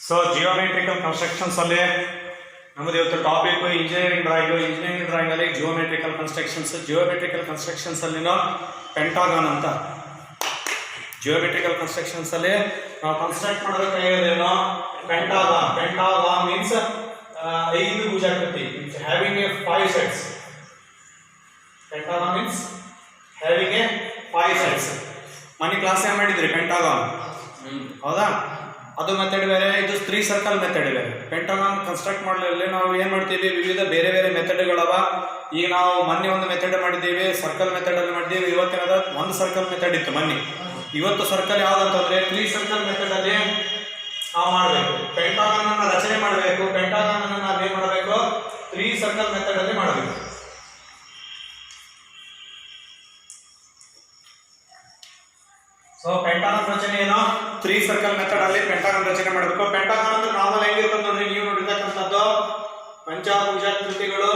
So geometrical constructions ಅಲ್ಲಿ ನಮ್ಮದು ಇವತ್ತು ಟಾಪಿಕ್ ಇಂಜಿನಿಯರಿಂಗ್ ಡ್ರಾಯಿಂಗ್ ಅಲ್ಲಿ ಜಿಯೋಮೆಟ್ರಿಕಲ್ ಕನ್ಸ್ಟ್ರಕ್ಷನ್ಸ್ ಅಲ್ಲಿನ ಪೆಂಟಾಗಾನ್ ಅಂತ ಜಿಯೋಮೆಟ್ರಿಕಲ್ ಕನ್ಸ್ಟ್ರಕ್ಷನ್ಸ್ ಅಲ್ಲಿ ನಾವು ಕನ್ಸ್ಟ್ರಕ್ಟ್ ಮಾಡೋದಕ್ಕೇನು ಪೆಂಟಾಗಾನ್ ಮೀನ್ಸ್ 5 ಭುಜಾಕೃತಿ having a 5 sides. Pentagon means having a 5 sides. ಮನಿ ಕ್ಲಾಸ್ ಏನ್ ಮಾಡಿದ್ರಿ ಪೆಂಟಾಗಾನ್, ಹೌದಾ? ಅದು ಮೆಥಡ್ ಬೇರೆ, ಇದು 3 ಸರ್ಕಲ್ ಮೆಥಡ್ ಬೇರೆ. ಪೆಂಟಾಗಾನ್ ಕನ್ಸ್ಟ್ರಕ್ಟ್ ಮಾಡಲಿ ನಾವು ಏನು ಮಾಡ್ತೀವಿ, ವಿವಿಧ ಬೇರೆ ಬೇರೆ ಮೆಥಡ್ಗಳವ. ಈಗ ನಾವು ಮೊನ್ನೆ ಒಂದು ಮೆಥಡ್ ಮಾಡಿದ್ದೀವಿ, ಸರ್ಕಲ್ ಮೆಥಡ್ ಅಲ್ಲಿ ಮಾಡಿದ್ದೀವಿ. ಇವತ್ತಿನದ ಒಂದು ಸರ್ಕಲ್ ಮೆಥಡ್ ಇತ್ತು ಮೊನ್ನೆ. ಇವತ್ತು ಸರ್ಕಲ್ ಯಾವ್ದಂತಂದ್ರೆ 3 ಸರ್ಕಲ್ ಮೆಥಡ್ ಅಲ್ಲಿ ನಾವು ಮಾಡಬೇಕು. ಪೆಂಟಾಗಾನ್ ಅನ್ನ ರಚನೆ ಮಾಡಬೇಕು. ಪೆಂಟಾಗಾನ್ ಅನ್ನ ನಾವೇನ್ ಮಾಡಬೇಕು, 3 ಸರ್ಕಲ್ ಮೆಥಡ್ ಅಲ್ಲಿ ಮಾಡಬೇಕು. ಸೊ ಪೆಂಟಾಗಾನ್ ರಚನೆ ಏನೋ 3 ಸರ್ಕಲ್ ಮೆಥಡ್ ಅಲ್ಲಿ ಪೆಂಟಾಗಾನ್ ರಚನೆ ಮಾಡಬೇಕು. ಪೆಂಟಾಗಾನ್ ಅಂದ್ರೆ ನಾರ್ಮಲ್ ಹೆಂಗಿರ್ತದೆ ನೋಡ್ರಿ, ನೀವು ನೋಡಿರ್ತಕ್ಕಂಥದ್ದು ಪಂಚಭುಜಾಕೃತಿಗಳು.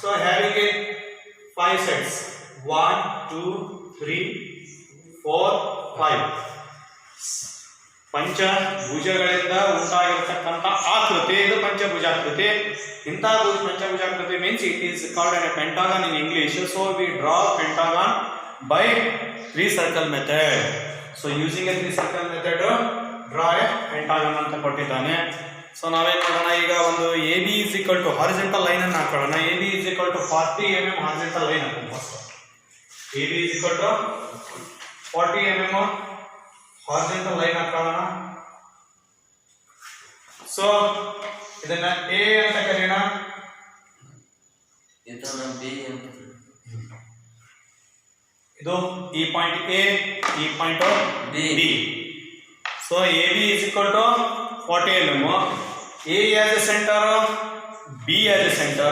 ಸೊ ಹ್ಯಾವಿಂಗ್ 5 ಸೈಡ್ಸ್ 1 2 3 4 5 ಪಂಚಭುಜಗಳಿಂದ ಉಂಟಾಗಿರತಕ್ಕಂಥ ಆಕೃತಿ ಇದು ಪಂಚಭುಜಾಕೃತಿ. ಇಂಥ ಪಂಚಭುಜಾಕೃತಿ means it is called a pentagon in English. So we draw pentagon by 3 circle method. So using a 3 circle method draw a pentagon ಅಂತ ಕೊಟ್ಟಿದ್ದಾನೆ. ಸೊ ನಾವೇನ್ ಮಾಡೋಣ, ಈಗ ಒಂದು AB is equal to horizontal line ಅನ್ನು ಹಾಕೋಣ. AB is equal to 40 mm horizontal line ಹಾಕೋಣ. AB is equal to 40 mm horizontal line ಹಾಕೋಣ. ಸೊ ಇದನ್ನ A ಅಂತ ಕರೆಯೋಣ, ಇದನ್ನ B ಅಂತ. ಇದು ಈ ಪಾಯಿಂಟ್ A, ಈ point B. So AB is equal to 40 mm. A as a center, B as a center,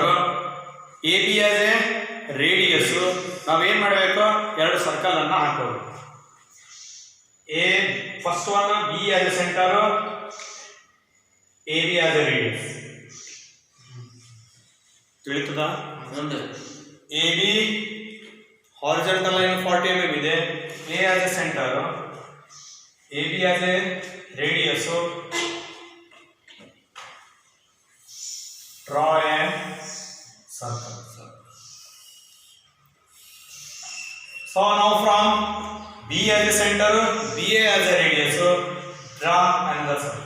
AB as a radius. ನಾವೇನ್ ಮಾಡಬೇಕು, 2 ಸರ್ಕಲ್ ಅನ್ನ ಹಾಕೋದು. A first one B as a center, AB as a radius. ತಿಳಿತದ? AB horizontal line 40 mm ಇದೆ. A as a center, AB as a radius. Draw a circle. So now from B as a center, BA as a radius, draw another circle.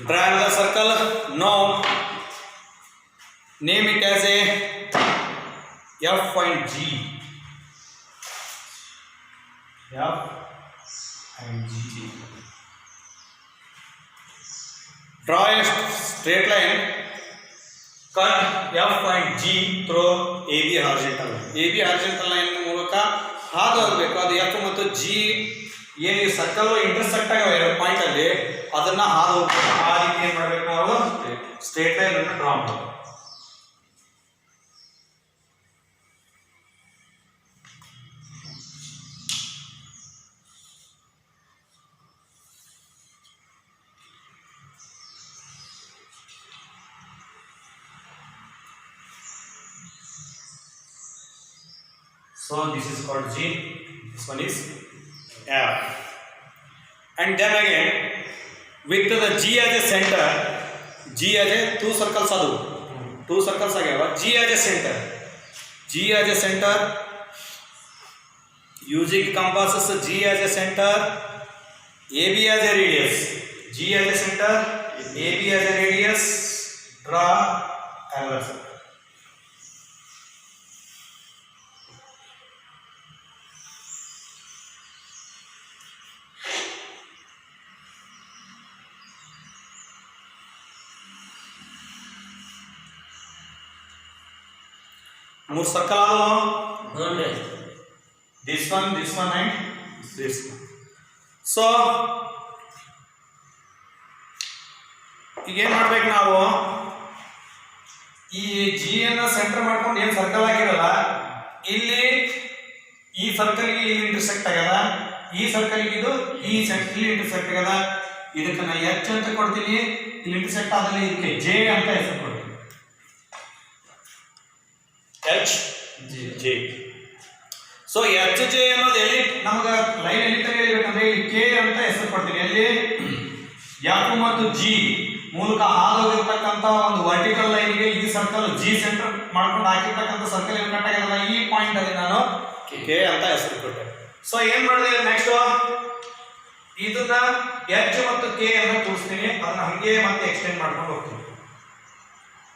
Draw another circle. Now name it as a F and G. F and G. Draw a straight line. Cut F and G through AB horizontal line. AB horizontal line ಮೂಲಕ ಹಾದು ಹೋಗಬೇಕು. ಅದು F ಮತ್ತು G ಏನು ಈ circle intersect ಆಗೋ 2 point ಅಲ್ಲಿ ಅದನ್ನ ಹಾದು ಹೋಗ್ಬೇಕು. ಆ ರೀತಿ ಏನ್ ಮಾಡ್ಬೇಕು, ನಾವು ಸ್ಟ್ರೇಟ್ ಲೈನ್ ಅನ್ನು ಡ್ರಾ ಮಾಡಬೇಕು. So this is called G, this one is F. And then again with the G as a center, G as a 2 circles adu 2 circles agava. G as a center using compasses, G as a center, AB as a radius. G as a center, AB as a radius, draw another circle. ಮೂರು circle ಆದವು, this one and this one. So ಈಗ ಏನ್ ಮಾಡ್ಬೇಕು, ನಾವು ಈ G ಅನ್ನ centre ಮಾಡ್ಕೊಂಡು ಏನ್ ಸರ್ಕಲ್ ಹಾಕಿರಲ್ಲ, ಇಲ್ಲಿ ಈ ಸರ್ಕಲ್ ಗೆ ಇಲ್ಲಿ ಇಂಟರ್ಸೆಕ್ಟ್ ಆಗ್ಯದ, ಈ ಸರ್ಕಲ್ ಗೆ ಇದು ಈ ಇಲ್ಲಿ ಇಂಟರ್ಸೆಕ್ಟ್ ಆಗ್ಯದ. ಇದಕ್ಕೆ ನಾನು ಎಚ್ ಅಂತ ಕೊಡ್ತೀನಿ, ಇಲ್ಲಿ ಇಂಟರ್ಸೆಕ್ಟ್ ಆದಲ್ಲಿ ಇದಕ್ಕೆ ಜೆ ಅಂತ ಹೆಸರು ಕೊಡ್ತೀನಿ. H J. So H J ಅನ್ನೋದು ಎಲ್ಲಿ ನಮ್ಗೆ ಲೈನ್ ಎಲ್ಲಿ ತೆಗೆಯಬೇಕಂದ್ರೆ ಇಲ್ಲಿ ಕೆ ಅಂತ ಹೆಸರು ಕೊಡ್ತೀನಿ. ಎಲ್ಲಿ ಎಫ್ ಮತ್ತು ಜಿ ಮೂಲಕ ಹಾದೋಗಿರ್ತಕ್ಕಂಥ ಒಂದು ವರ್ಟಿಕಲ್ ಲೈನ್ಗೆ ಈ ಸರ್ಕಲ್ ಜಿ ಸೆಂಟರ್ ಮಾಡ್ಕೊಂಡು ಹಾಕಿರ್ತಕ್ಕಂಥ ಸರ್ಕಲ್ ಏನು ಕಟ್ಟಾಗಿರಲ್ಲ, ಈ ಪಾಯಿಂಟ್ ಅಲ್ಲಿ ನಾನು ಕೆ ಅಂತ ಹೆಸರು ಕೊಟ್ಟೆ. ಸೊ ಏನ್ ಮಾಡಿದೆ ನೆಕ್ಸ್ಟ್ ಇದನ್ನ ಎಚ್ ಮತ್ತು ಕೆ ಅನ್ನ ತೋರಿಸ್ತೀನಿ, ಅದನ್ನ ಹಂಗೆ ಮತ್ತೆ ಎಕ್ಸ್ಟೆಂಡ್ ಮಾಡ್ಕೊಂಡು ಹೋಗ್ತೀನಿ.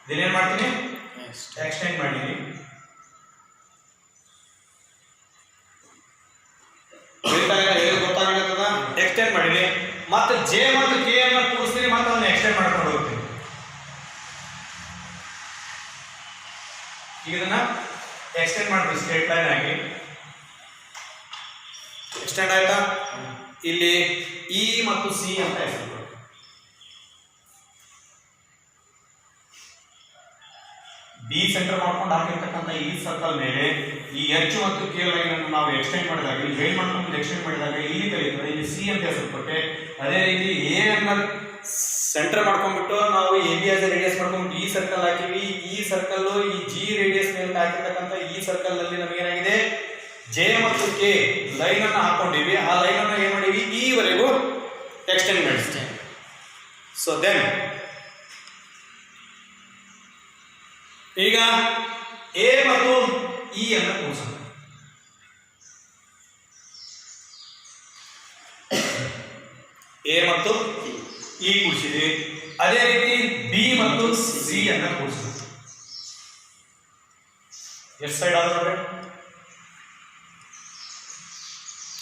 ಇದೇನೇನ್ ಮಾಡ್ತೀನಿ, ಎಕ್ಸ್ಟೆಂಡ್ ಮಾಡೀನಿ. ಗೊತ್ತಾಗತ್ತದ, ಎಕ್ಸ್ಟೆಂಡ್ ಮಾಡೀನಿ. ಮತ್ತೆ ಜೆ ಮತ್ತು ಕೆ ಅನ್ನ ತೋರಿಸ್ತೀನಿ, ಮತ್ತೆ ಅದನ್ನ ಎಕ್ಸ್ಟೆಂಡ್ ಮಾಡ್ಕೊಂಡು ಹೋಗ್ತೀನಿ. ಈಗ ಇದನ್ನ ಎಕ್ಸ್ಟೆಂಡ್ ಮಾಡ್ತೀವಿ ಸ್ಟ್ರೇಟ್ ಲೈನ್ ಆಗಿ. ಎಕ್ಸ್ಟೆಂಡ್ ಆಯ್ತಾ? ಇಲ್ಲಿ ಇ ಮತ್ತು ಸಿ ಅಂತ ಹೆಸರು ಬಿ ಸೆಂಟರ್ ಮಾಡ್ಕೊಂಡು ಹಾಕಿರ್ತಕ್ಕಂಥ ಈ ಸರ್ಕಲ್ ಮೇಲೆ ಈ ಎಚ್ ಮತ್ತು ಕೆ ಲೈನ್ ಅನ್ನು ನಾವು ಎಕ್ಸ್ಟೆಂಡ್ ಮಾಡಿದಾಗ, ಇಲ್ಲಿ ಜೈನ್ ಮಾಡ್ಕೊಂಡು ಎಕ್ಸ್ಟೆಂಡ್ ಮಾಡಿದಾಗ ಇಲ್ಲಿ ಕಲಿತದೆ, ಇಲ್ಲಿ ಸಿ ಅಂತ ಹೆಸರು ಕೊಟ್ಟೆ. ಅದೇ ರೀತಿ ಎ ಅನ್ನ ಸೆಂಟರ್ ಮಾಡ್ಕೊಂಡ್ಬಿಟ್ಟು ನಾವು ಎ ಬಿ ಆಸ್ ರೇಡಿಯಸ್ ಮಾಡ್ಕೊಂಡ್ಬಿಟ್ಟು ಈ ಸರ್ಕಲ್ ಹಾಕಿವಿ. ಈ ಸರ್ಕಲ್ ಈ ಜಿ ರೇಡಿಯಸ್ ಮೇಲೆ ಹಾಕಿರ್ತಕ್ಕಂಥ ಈ ಸರ್ಕಲ್ ನಲ್ಲಿ ನಮಗೇನಾಗಿದೆ, ಜೆ ಮತ್ತು ಕೆ ಲೈನ್ ಅನ್ನು ಹಾಕೊಂಡಿವಿ. ಆ ಲೈನ್ ಅನ್ನು ಏನ್ ಮಾಡಿವಿ, ಈವರೆಗೂ ಎಕ್ಸ್ಟೆಂಡ್ ಮಾಡಿಸ್ತೇವೆ. ಸೊ ದೆನ್ ಈಗ ಎ ಮತ್ತು ಇ ಅನ್ನು ಕೂಡಿಸೋಣ. ಎ ಮತ್ತು ಇ ಕೂಡಿಸಿದ್ವಿ. ಅದೇ ರೀತಿ ಬಿ ಮತ್ತು ಸಿ ಅನ್ನು ಕೂಡಿಸೋಣ. ಎಷ್ಟು ಸೈಡ್ ಆದ್ರೆ ನೋಡ್ರಿ,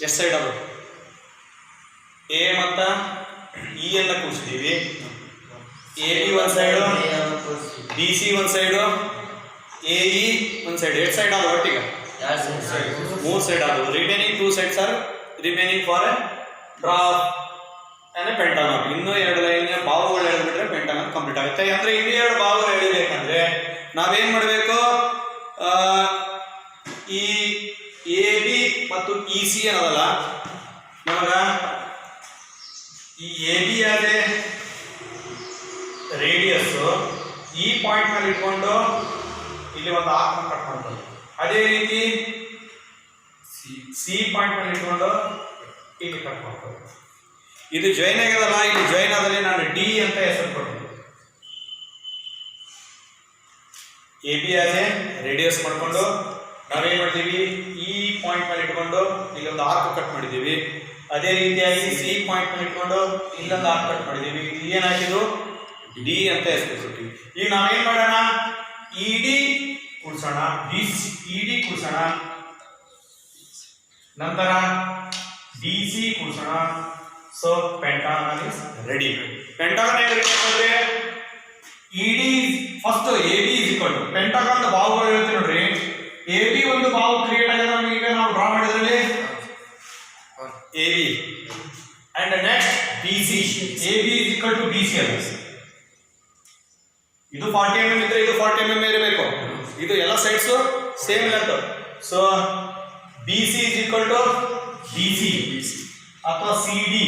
ಎಷ್ಟು ಸೈಡ್ ಆಗುತ್ತೆ, ಎ ಮತ್ತ ಇ ಅನ್ನ ಕೂಡಿಸಿದೀವಿ. ಎ ಬಿ ಒಂದ್ ಸೈಡು, ಬಿ ಸಿ ಒಂದ್ ಸೈಡು, ಎ ಇ ಒಂದ್ ಸೈಡ್. ಎಷ್ಟು ಸೈಡ್ ಆದ ಒಟ್ಟಿಗೆ? 3 ಸೈಡ್ ಆದವು. Remaining 2 sides are remaining for A draw ಅಂದ್ರೆ ಪೆಂಟಾಗಾನ್. ಇನ್ನೂ 2 ಲೈನ್ ಬಾಹುಗಳು ಎಳೆದ್ಬಿಟ್ರೆ ಪೆಂಟಾಗಾನ್ ಕಂಪ್ಲೀಟ್ ಆಗುತ್ತೆ. ಅಂದ್ರೆ ಇನ್ನೂ 2 ಬಾಹುಗಳು ಎಳಿಬೇಕಂದ್ರೆ ನಾವೇನ್ ಮಾಡಬೇಕು, ಈ ಎ ಬಿ ಮತ್ತು ಇ ಸಿ ಅನ್ನೋದಲ್ಲ, ನಮಗ ಈ ಎ ಬಿ ಆದ್ರೆ ರೇಡಿಯಸ್ ಈ ಪಾಯಿಂಟ್ ಮೇಲೆ ಇಟ್ಕೊಂಡು ಇಲ್ಲಿ ಒಂದು ಆರ್ಕ್ ಕಟ್ ಮಾಡ್ತಾರೆ. ಅದೇ ರೀತಿ ಸಿ ಪಾಯಿಂಟ್ ಮೇಲೆ ಇಟ್ಕೊಂಡು ಇಲ್ಲಿ ಕಟ್ ಮಾಡ್ತಾರೆ. ಇದು ಜಾಯಿನ್ ಆಗ್ಯದಲ್ಲ, ಇಲ್ಲಿ ಜಾಯಿನ್ ಆದಲ್ಲಿ ನಾನು ಡಿ ಅಂತ ಹೆಸರು ಕೊಡ್ತೀನಿ. ಎ ಬಿ ಆದ್ರೆ ರೇಡಿಯಸ್ ಮಾಡ್ಕೊಂಡು ನಾವೇನ್ ಮಾಡ್ತೀವಿ, ಈ ಪಾಯಿಂಟ್ ಮೇಲೆ ಇಟ್ಕೊಂಡು ಇಲ್ಲೊಂದು ಆರ್ಕ್ ಕಟ್ ಮಾಡಿದೀವಿ. ಅದೇ ರೀತಿಯಾಗಿ ಸಿ ಪಾಯಿಂಟ್ ಮೇಲೆ ಇಟ್ಕೊಂಡು ಇಲ್ಲೊಂದು ಆರ್ಕ್ ಕಟ್ ಮಾಡಿದೀವಿ. ಇಲ್ಲಿ ಏನಾಗಿದ್ದು, ಡಿ ಅಂತ ಹೆಸರು ಕೊಟ್ಟಿವಿ. ಈಗ ನಾವೇನ್ ಮಾಡೋಣ, ಇ ಡಿ ಕೂಡ್ಸೋಣ, ಇ ಡಿ ಕೂಡ್ಸೋಣ, ನಂತರ ಡಿ ಸಿ ಕೂಡ್ಸೋಣ. So pentagon is ready. Pentagon ಹೇಗೆ ರೆಡಿ ಅಂದ್ರೆ E D first A B is equal to pentagon ಬಾಹುಗಳು ಹೇಳ್ತೀವಿ ನೋಡ್ರಿ. ಎ ಬಿ ಒಂದು ಬಾಹು ಕ್ರಿಯೇಟ್ ಆಗಿದೆ ನಮಗೆ, ಈಗ ನಾವು ಡ್ರಾ ಮಾಡಿದ್ರಲ್ಲಿ A B and next B C. A B is equal to B C ಅಲ್ಲ, ಇದು 40 mm ಇದ್ರೆ ಇದು 40 mm ಇರಬೇಕು. ಇದು ಎಲ್ಲ sides same length. So B C is equal to D C ಅಥವಾ C D.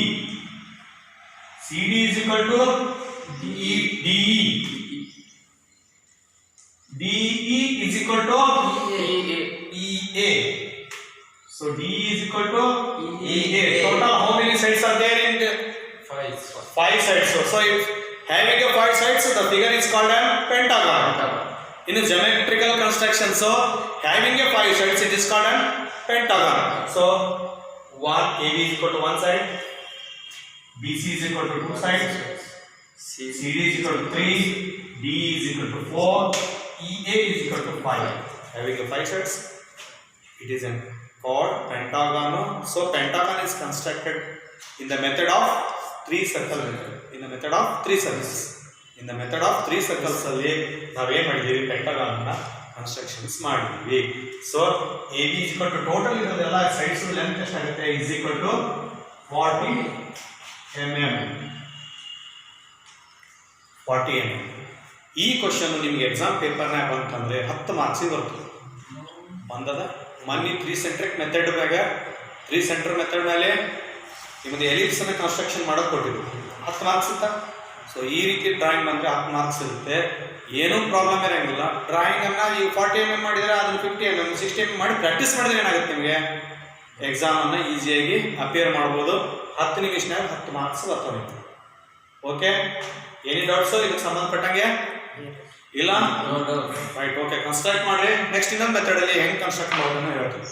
C D is equal to D D E is equal to EA. So D is equal to EA. Total how many sides are there in the 5 sides. So if having a 5 sides, the figure is called a pentagon. In a geometrical construction, so having a 5 sides, it is called a pentagon. So AB is equal to 1 side, BC is equal to 2 sides, CD is equal to 3, D is equal to 4, EA is equal to 5. Having a 5 sides, it is called pentagon. So pentagon is constructed in the method of 3 circle method. In the method of 3 circles. In the method of 3 circles ಅಲ್ಲಿ ನಾವೇನ್ ಮಾಡಿದೀವಿ, ಪೆಂಟಾಗಾನ್ ಅನ್ನ constructions ಮಾಡಿದೀವಿ. So AB is equal to total ಇರೋದೆಲ್ಲ sides length ಎಷ್ಟಾಗುತ್ತೆ, is equal to 40 mm. 40 mm. ಈ question ನಿಮಗೆ exam ಪೇಪರ್ನಾಗ ಬಂತಂದ್ರೆ 10 ಮಾರ್ಕ್ಸಿಗೆ ಬರ್ತದೆ. ಬಂದದ ಮೊನ್ನೆ 3 ಸೆಂಟ್ರಿಕ್ ಮೆಥಡ್ ಮ್ಯಾಗ 3 ಸೆಂಟರ್ ಮೆಥಡ್ ಮೇಲೆ ನಿಮ್ಮದು ಎಲಿಪ್ಸ್ ಅನ್ನ ಕನ್ಸ್ಟ್ರಕ್ಷನ್ ಮಾಡೋಕೆ ಕೊಟ್ಟಿದ್ರು. 10 ಮಾರ್ಕ್ಸ್ ಇತ್ತಾ? ಸೊ ಈ ರೀತಿ ಡ್ರಾಯಿಂಗ್ ಬಂದರೆ 10 ಮಾರ್ಕ್ಸ್ ಇರುತ್ತೆ, ಏನೂ ಪ್ರಾಬ್ಲಮ್ ಇರೋಂಗಿಲ್ಲ. ಡ್ರಾಯಿಂಗನ್ನು ಈಗ 40 mm ಮಾಡಿದರೆ ಅದನ್ನು 50 mm 60 mm ಮಾಡಿ ಪ್ರಾಕ್ಟೀಸ್ ಮಾಡಿದ್ರೆ ಏನಾಗುತ್ತೆ ನಿಮಗೆ ಎಕ್ಸಾಮನ್ನು ಈಸಿಯಾಗಿ ಅಪಿಯರ್ ಮಾಡ್ಬೋದು. 10 ನಿಮಿಷನಾಗ 10 ಮಾರ್ಕ್ಸ್ ಬರ್ತವೆ. ಓಕೆ, ಎನಿ ಡೌಟ್ಸು ಇದಕ್ಕೆ ಸಂಬಂಧಪಟ್ಟಂಗೆ? ಇಲ್ಲ, ರೈಟ್. ಓಕೆ, ಕನ್ಸ್ಟ್ರಕ್ಟ್ ಮಾಡಿರಿ. ನೆಕ್ಸ್ಟ್ ಇನ್ನೊಂದು ಮೆಥಡಲ್ಲಿ ಹೆಂಗೆ ಕನ್ಸ್ಟ್ರಕ್ಟ್ ಮಾಡೋದನ್ನು ಹೇಳ್ತೀನಿ.